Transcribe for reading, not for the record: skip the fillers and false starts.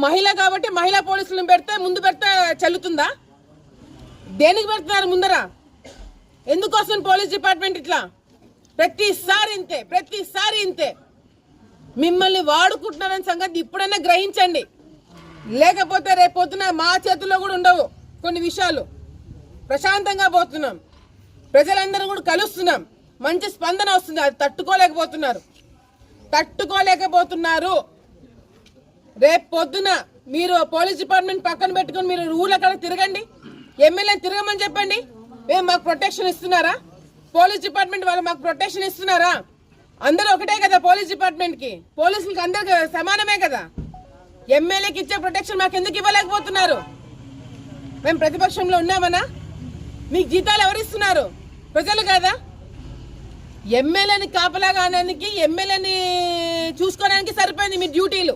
మహిళ కాబట్టి మహిళా పోలీసులను పెడితే ముందు పెడితే చెల్లుతుందా? దేనికి పెడుతున్నారు ముందర? ఎందుకోసం పోలీస్ డిపార్ట్మెంట్ ఇట్లా ప్రతిసారి ఇంతే మిమ్మల్ని వాడుకుంటున్నారని సంగతి ఇప్పుడైనా గ్రహించండి. లేకపోతే రేపు పొద్దున మా చేతుల్లో కూడా ఉండవు కొన్ని విషయాలు. ప్రశాంతంగా పోతున్నాం, ప్రజలందరూ కూడా కలుస్తున్నాం, మంచి స్పందన వస్తుంది. అది తట్టుకోలేకపోతున్నారు. రేపు పొద్దున మీరు పోలీస్ డిపార్ట్మెంట్ పక్కన పెట్టుకుని మీరు ఊళ్ళో కాడ తిరగండి, ఎమ్మెల్యేని తిరగమని చెప్పండి. మాకు ప్రొటెక్షన్ ఇస్తున్నారా? పోలీస్ డిపార్ట్మెంట్ వాళ్ళు మాకు ప్రొటెక్షన్ ఇస్తున్నారా? అందరూ ఒకటే కదా పోలీస్ డిపార్ట్మెంట్ కి, పోలీసులకి అందరు సమానమే కదా. ఎమ్మెల్యేకి ఇచ్చే ప్రొటెక్షన్ మాకు ఎందుకు ఇవ్వలేకపోతున్నారు? మేము ప్రతిపక్షంలో ఉన్నామనా? మీకు జీతాలు ఎవరిస్తున్నారు? ప్రజలు కదా. ఎమ్మెల్యేని కాపలా కానడానికి, ఎమ్మెల్యేని చూసుకోవడానికి సరిపోయింది మీ డ్యూటీలు.